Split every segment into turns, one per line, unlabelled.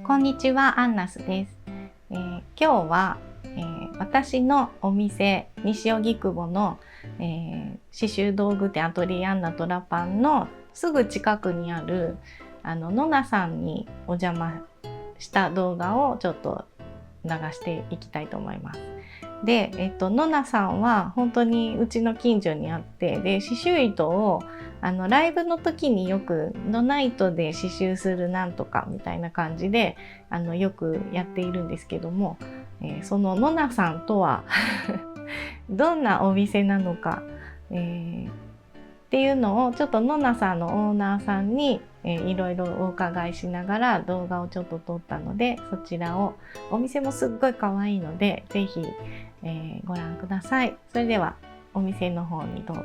こんにちは、アンナスです。今日は、私のお店西荻窪の、刺繍道具店アトリエアンナトラパンのすぐ近くにあるノナさんにお邪魔した動画をちょっと流していきたいと思います。で、ノナさんは本当にうちの近所にあって、で刺繍糸をライブの時によくノナ糸で刺繍するなんとかみたいな感じでよくやっているんですけども、そのノナさんとはどんなお店なのか、っていうのをちょっとノナさんのオーナーさんにいろいろお伺いしながら動画をちょっと撮ったので、そちらをお店もすっごい可愛いのでぜひ、ご覧ください。それではお店の方にどうぞ。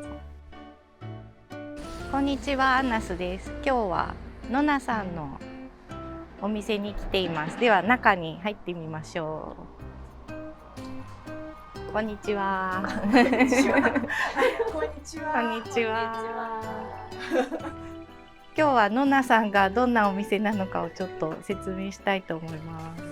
こんにちは、アンナスです。今日はノナさんのお店に来ています。では中に入ってみましょう。こんにちは。
こんにちは。こんにちは。
こんにちは。今日はノナさんがどんなお店なのかをちょっと説明したいと思います。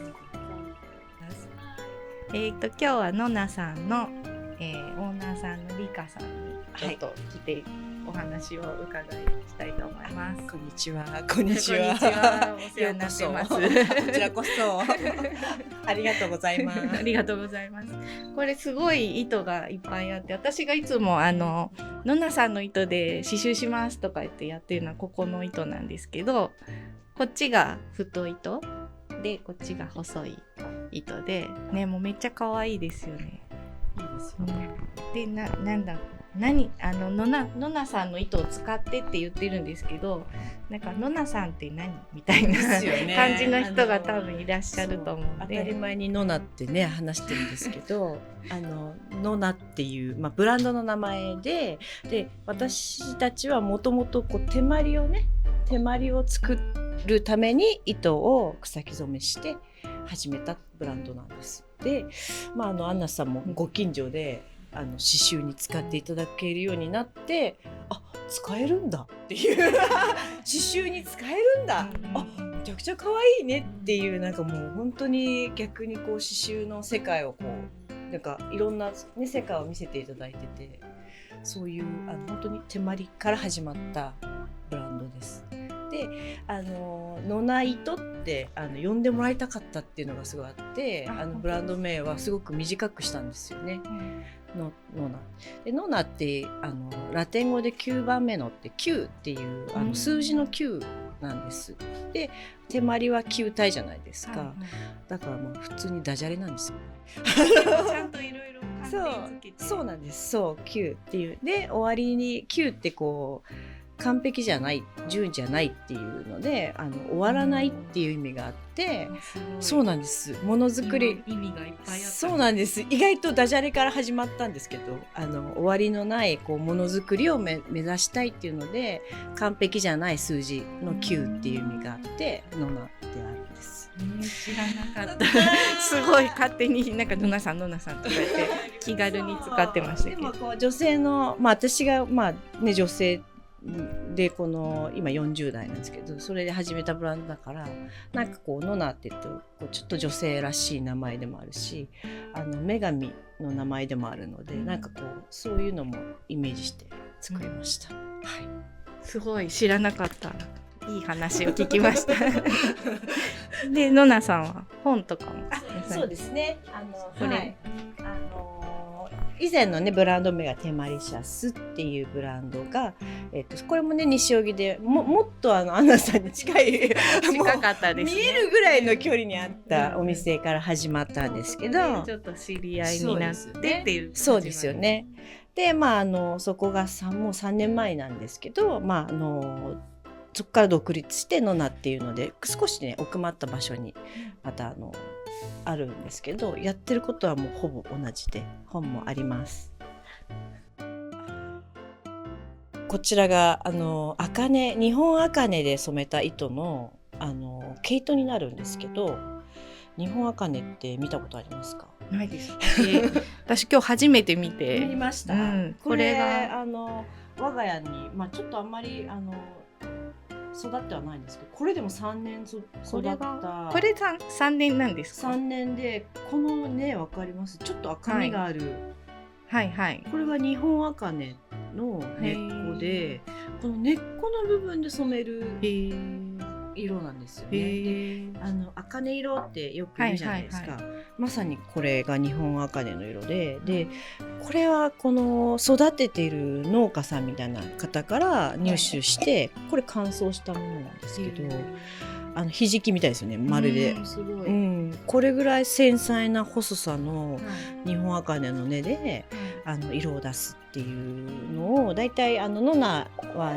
今日はノナさんの、オーナーさんのリカさんにちょっと来て、お話を伺いしたいと思います。
こんにちは。こんにちは。
こんにちは。お世話になってます。
こちらこそ。ありがとうございます。
ありがとうございます。これすごい糸がいっぱいあって、私がいつもノナさんの糸で刺繍しますとか言ってやってるのはここの糸なんですけど、こっちが太い糸で、こっちが細い糸で、ね、もうめっちゃ可愛いですよね。
いいですよね。
で、なんだノナさんの糸を使ってって言ってるんですけど、なんかノナさんって何みたいな感じの人が多分いらっしゃると思うんで、
当たり前にノナってね話してるんですけどノナっていう、ブランドの名前で私たちはもともと手まりを作るために糸を草木染めして始めたブランドなんです。で、アンナさんもご近所で刺繍に使っていただけるようになって、使えるんだっていう刺繍に使えるんだ、めちゃくちゃ可愛いねっていう、なんかもう本当に逆に刺繍の世界をなんかいろんな、世界を見せていただいてて、そういう本当に手まりから始まったブランドです。で、ノナ糸って呼んでもらいたかったっていうのがすごいあって、ブランド名はすごく短くしたんですよね。ノナで、ノナってラテン語で9番目のって9っていう数字の9なんです。で、手まりは9体じゃないですか、だからもう普通にダジャレなんですよ。
ちゃんといろいろ
そうなんです。そう9っていうで、終わりに9って完璧じゃない、順じゃないっていうので終わらないっていう意味があって、そうなんです。ものづくり
意味がいっぱいあった。
そうなんです。意外とダジャレから始まったんですけど、終わりのないものづくりを目指したいっていうので、完璧じゃない数字の9っていう意味があってノナってあるんです。
知らなかったすごい勝手になんかノナさんとか言って気軽に使ってましたけど、
でも女性の、私が女性で今40代なんですけど、それで始めたブランドだから、なんかノナって言ってちょっと女性らしい名前でもあるし、女神の名前でもあるので、なんかそういうのもイメージして作りました。
すごい知らなかった。いい話を聞きましたで、ノナさんは本とかも。
そうですね。以前のブランド名がテマリシャスっていうブランドが、これも西荻でもっとアンナさんに近
かったですね。
見えるぐらいの距離にあったお店から始まったんですけど、
ちょっと知り合いになってっていう。
そうですよね。で、そこがもう3年前なんですけど、そこから独立してノナっていうので少し奥まった場所にまたあるんですけど、やってることはもうほぼ同じで、本もあります。こちらが日本茜で染めた糸の毛糸になるんですけど、日本茜って見たことありますか？
ないです。私今日初めて見
ました。
これが
我が家にちょっとあんまり育ってはないんですけど、これでも3年育った
これ3年なんですか？
3年で、このね、わかります？ちょっと赤みがある、
はいはい。
これが日本茜の根っこで、この根っこの部分で染める色なんですよね。で、茜色ってよく言うじゃないですか、まさにこれが日本茜の色で、でこれはこの育てている農家さんみたいな方から入手して、これ乾燥したものなんですけど、ひじきみたいですよね、まるで。
すごい。
これぐらい繊細な細さの日本茜の根で、色を出すっていうのを、だいたいノナは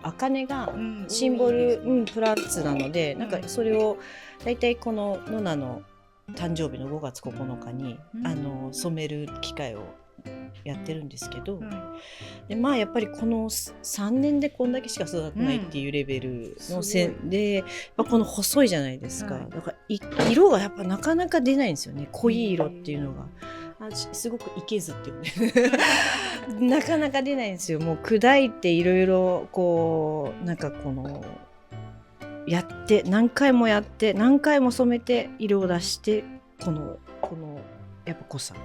茜がシンボル、プランツなので、なんかそれをだいたいこのノナの誕生日の5月9日に、染める機会をやってるんですけど、でまあやっぱりこの3年でこんだけしか育ってないっていうレベルの線で、やっぱこの細いじゃないですか、だから色がやっぱなかなか出ないんですよね、濃い色っていうのが。すごくいけずっていうねなかなか出ないんですよ。もう砕いていろいろこうなんかこのやって何回もやって何回も染めて色を出して、このやっぱ濃さっ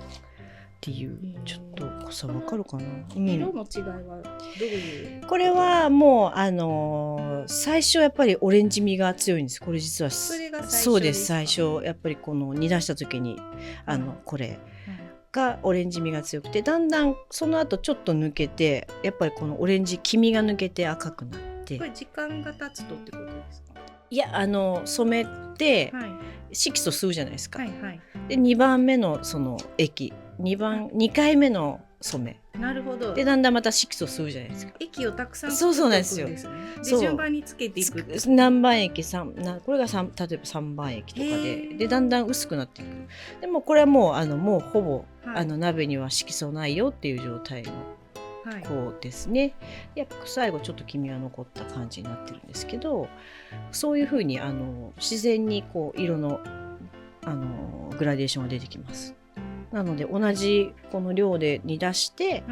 ていう、ちょっと濃さわかるかな、
色の違いはどういう？
これはもう最初やっぱりオレンジ味が強いんです。これ実は
それが最初ですか？
そうです。最初やっぱりこの煮出した時にこれがオレンジ味が強くて、だんだんその後ちょっと抜けて、やっぱりこのオレンジ黄身が抜けて赤くなって。
これ時間が経つとってことですか？
いや染めて、色素吸うじゃないですか、で2番目のその液2回目の染め、
なるほど。
でだんだんまた色素吸うじゃないですか。
液をたくさん
そうなんですよ。
で順番につけていく。
何番液これが例えば3番液とかでだんだん薄くなっていく。でもこれはもうほぼ、鍋には色素ないよっていう状態のこうですね。やっぱ最後ちょっと黄身が残った感じになってるんですけど、そういう風に自然にこう色のグラデーションが出てきます。なので同じこの量で煮出して、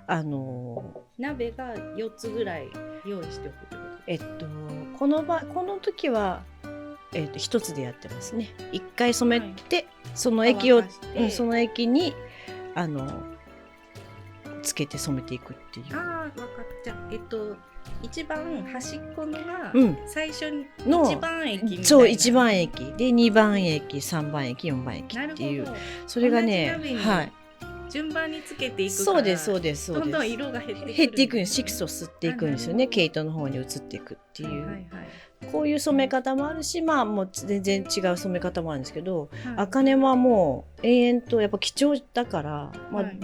鍋が4つぐらい用意しておくってこと？
この時は、1つでやってますね。1回染めて、その液をその液につけて染めていくっていう。
分かった。一番端っこのが最初に一番液みたいな。
そう、一番液で2番液3番液4番液っていう、それがね、
順番につけていくから、
そうですそうですそうです、
どんどん色が減っていくんです。
色素を吸っていくんですよね、毛糸の方に移っていくっていう、こういう染め方もあるし、もう全然違う染め方もあるんですけど、茜はもう永遠とやっぱ貴重だから、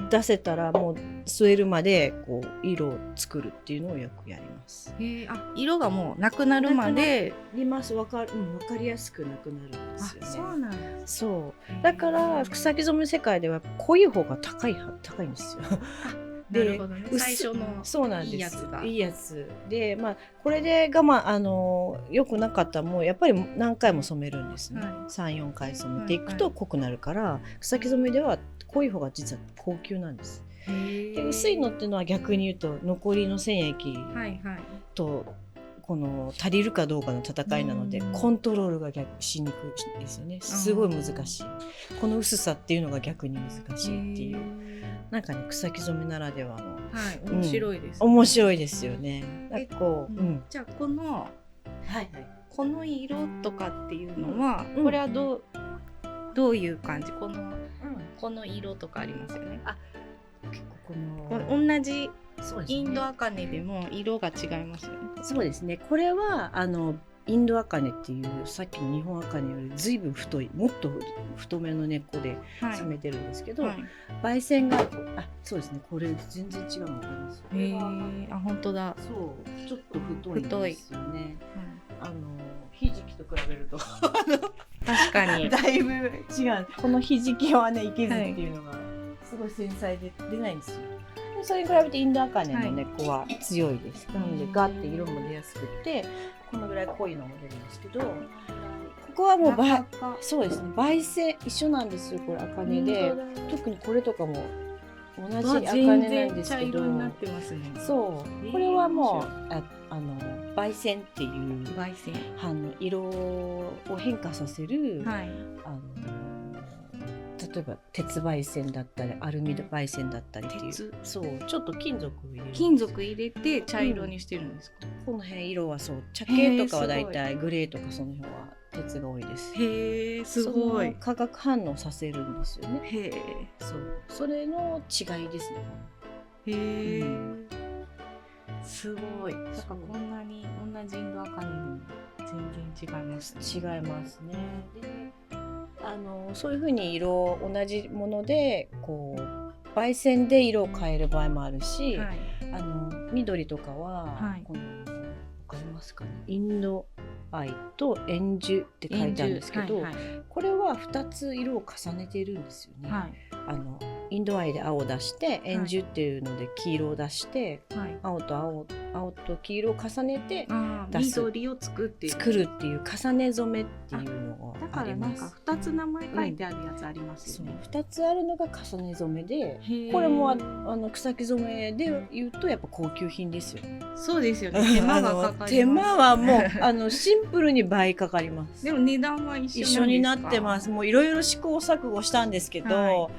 出せたらもう吸えるまでこう色を作るっていうのをよくやります。
色がもうなくなるまで
分かりやすくなくなるんですよね。
そうなんです。
そうだから草木染めの世界では濃い方が高いんですよ。
なるほどね、最初の
そうなんです、
いいやつが
いいやつで、これで良くなかったらもうやっぱり何回も染めるんですね、3,4 回染めていくと濃くなるから、草木染めでは濃い方が実は高級なんです。で薄いのっていうのは逆に言うと残りの染液とこの足りるかどうかの戦いなので、コントロールがしにくいですよね。すごい難しい。この薄さっていうのが逆に難しいっていう、なんかね、草木染めならではの、
面白いです、
面白いですよね。
じゃあこの色とかっていうのは、これはどういう感じ？この色とかありますよね。
結構
同じインド茜でも色が違いますよね。
そうですね。これはインド茜っていうさっきの日本茜よりずいぶん太い、もっと太めの根っこで染めてるんですけど、焙煎がそうですね。これ全然違うの分かります？
本当だ。
そう、ちょっと太いんですよね。ひじきと比べると
確かに
だいぶ違う。このひじきはね、いけずっていうのがすごい繊細で出ないんですよ。それに比べてインド茜の根っこは強いです。なのでガッて色も出やすくて、このぐらい濃いのも出るんですけど、ここはもうそうですね、焙煎一緒なんですよ。これ茜で、特にこれとかも同じ茜なんですけど、そうこれはもう焙煎っていう
焙煎、
色を変化させる、
はい、
例えば鉄焙煎だったりアルミ焙煎だったりっていうそうちょっと金属を入れる
金属入れて茶色にしてるんですか？
この辺色はそう茶系とかはだいたいグレーとかその辺は鉄が多いです。
へえ、すごい。
化学反応させるんですよね。
へえ、
それの違いですね。
へえ、すごい。だからこんなに同じインドアカネでも全然違いますね。
違いますね。でそういうふうに色同じものでこう焙煎で色を変える場合もあるし、
はい、
緑とかは、
はい、
このわかりますかね、インドアイと円樹って書いてあるんですけど、
はいはい、
これは2つ色を重ねているんですよね。
はい、
インドアイで青を出して円樹っていうので黄色を出して、
はい、
青と黄色を重ねて出す、
緑を作るっていう
重ね染めっていうのがあります。
だからなんか2つ名前書いてあるやつありますよね。
そう2つあるのが重ね染めで、これも草木染めで言うとやっぱ高級品ですよね。
そうですよね。手間がかかります。
手間はもうシンプルに倍かかります。
でも値段は一緒
になってます。もういろいろ試行錯誤したんですけど、は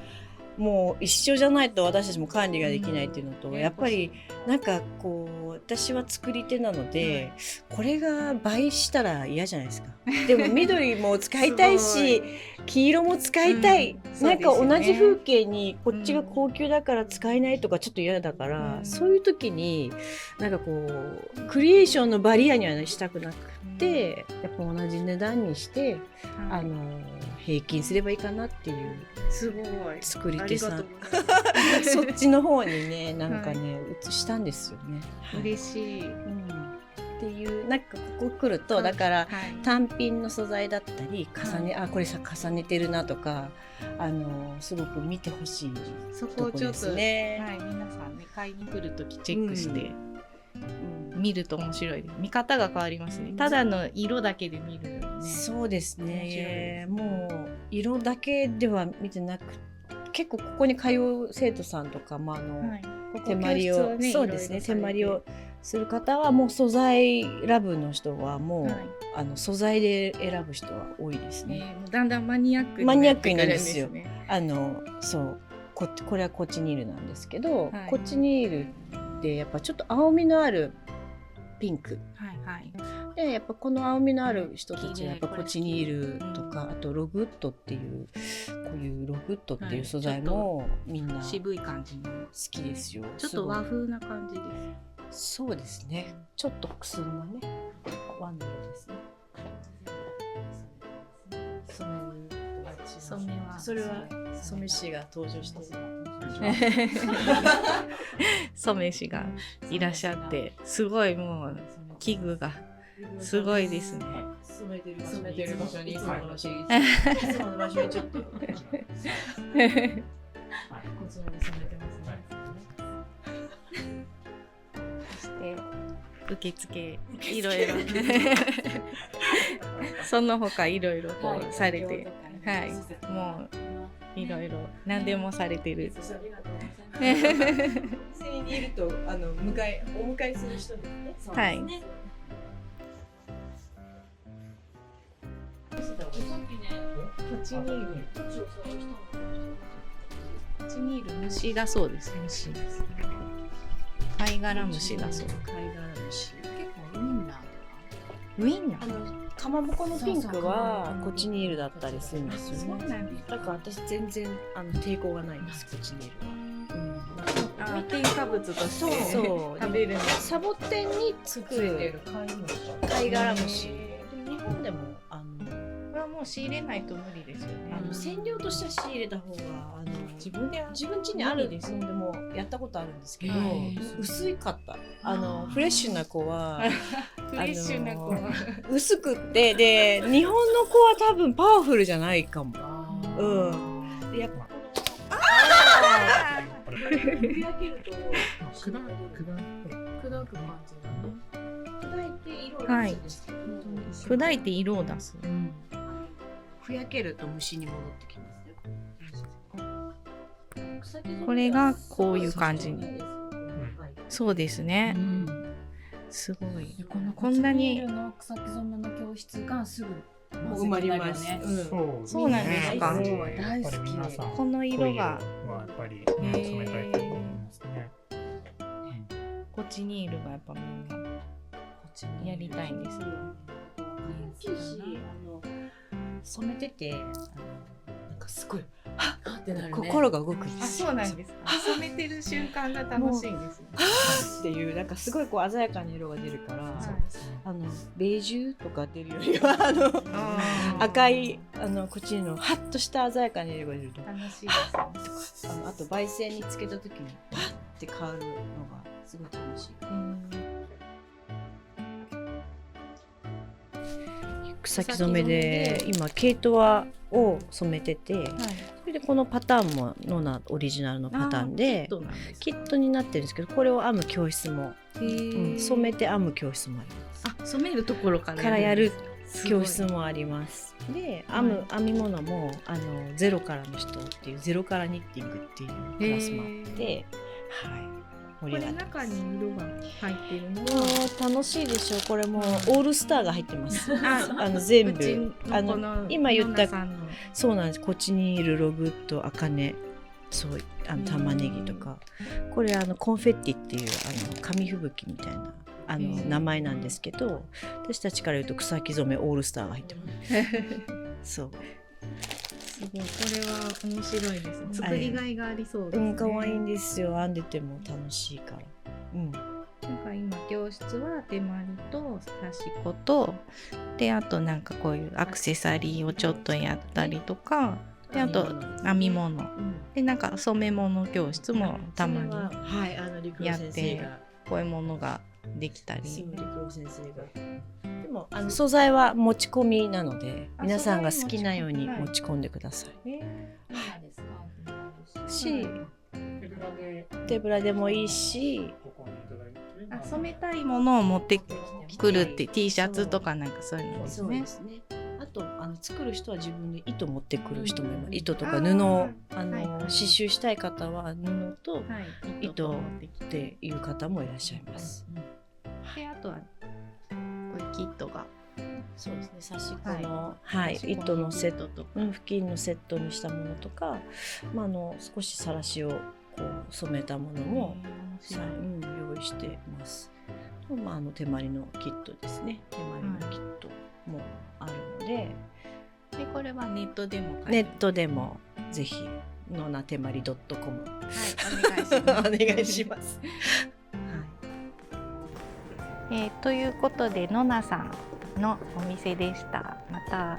い、もう一緒じゃないと私たちも管理ができないっていうのと、やっぱりなんかこう私は作り手なので、これが倍したら嫌じゃないですか。でも緑も使いたいし黄色も使いたい、なんか同じ風景にこっちが高級だから使えないとかちょっと嫌だから、そういう時になんかこうクリエーションのバリアにはしたくなくて、やっぱ同じ値段にして、平均すればいいかなっていう。
すごい
作り手さんそっちの方にねなんかね、移したんですよね。
嬉しい、
っていうなんかここ来ると、だから単品の素材だったりこれさ重ねてるなとかすごく見てほしい
そこをちょっとね、皆さんね買いに来るときチェックして、見ると面白いです。見方が変わりますね。ただの色だけで見るよりね。
そうですね。もう色だけでは見てなく、結構ここに通う生徒さんとかも手まりを、そうですね、手まりをする方はもう素材ラブの人はもう、素材で選ぶ人は多いですね。
もうだんだんマニアックに
なるんですよ。そうこれはコチニールなんですけど、コチニールでやっぱちょっと青みのあるピンク、でやっぱこの青みのある人たちはやっぱコチニールとか、あとログッドっていうこういうログッドっていう素材もみんな
渋い感じの
好きですよ。
ちょっと和風な感じです。
そうですね。ちょっとくすんだねワンダルですね。それは染師が登場して
染師がいらっしゃって、すごいもう器具がすごいですね。
染めてる場所にいつもの場所にちょっとこちらで染めてますね。
そして受付いろいろその他いろいろこうされて、もういろいろ何でもされてる。
店員にいるとお迎えする人ですね。はい。
コチニール虫だそうです。虫です。貝殻虫だそう。
貝殻虫。
結構ウインナー。
かまぼこのピンクはコチニールだったりするんですよね。だから私全然抵抗がないんです。コチニールは。
添加物として食べる。
サボテンにつく貝殻虫。日本でも
これはもう仕入れないと無理ですよね。
染料としては仕入れた方が自分家にあるのでもやったことあるんですけど、薄かった。フレッシュな子は薄くってで日本の子は多分パワフルじゃないかも。でやっぱふやけると砕く感じだね。
砕いて色を出す。
ふやけると虫に戻ってきますね。
これがこういう感じに。そうですね。すごい。
でこの
こんなに
コチネイルの草木染めの教室がすぐ
埋まります。
ね。
そうなんですか。
大好き
やっぱり皆さん
この色が
はやっぱり
へー
染めたいと思いますね。
コチニールがやっぱみんなやりたいんですよ。
人気だし、染めてて、なんかすごい、はっ
ってなるね。
心が動くんですよ。
そうなんですか。染めてる瞬間が楽しいんですね。
っていうなんかすごいこう鮮やかな色が出るから、
はい
ベージュとか出るよりは赤いこっちのハッとした鮮やかな色が出ると、
楽しいですね。
あと焙煎につけた時にパッて変わるのがすごい楽しい。草木染めで今毛糸を染めてて、それでこのパターンもノナオリジナルのパターンでキットになってるんですけど、これを編む教室も、染めて編む教室もあります。
あ、染めるところから
やる
すごい
教室もあります。で編み物もゼロからの人っていうゼロからニッティングっていうクラスもあって、
これ中に色が入ってるの
も
は
う楽しいでしょ。これもうオールスターが入ってます。全部今言ったそうなんです。コチニール、ログッド、アカネ、そう玉ねぎとか、これコンフェッティっていう紙吹雪みたいな名前なんですけど、私たちから言うと草木染めオールスターが入ってます。そう。
すごい、これは面白いですね。作りがいがありそうですね。
可愛いんですよ。編んでても楽しいから。
なんか今教室は手まりと刺し子とで、あとなんかこういうアクセサリーをちょっとやったりとか、であと編み物、でなんか染め物教室もたまにやってこういうものができたり。
リクロ先生が。でも素材は持ち込みなので、皆さんが好きなように持ち込んでください。手ぶらでもいいし、
染めたいものを持ってくるって T シャツとかなんかそういうのですね。
そうですね。あと作る人は自分で糸持ってくる人もいます。糸とか布を刺繍したい方は布と糸っていう方もいらっしゃいます。
であとはこういうキットが
そうですね、刺し子の、糸のセットとか、布巾のセットにしたものとか、少しさらしをこう染めたものも、用意してます。手まりのキットですね。手まりのキットもあるので、
でこれはネットでも
ネットでもぜひのなてまり .com
お願いします。ということでノナさんのお店でした。また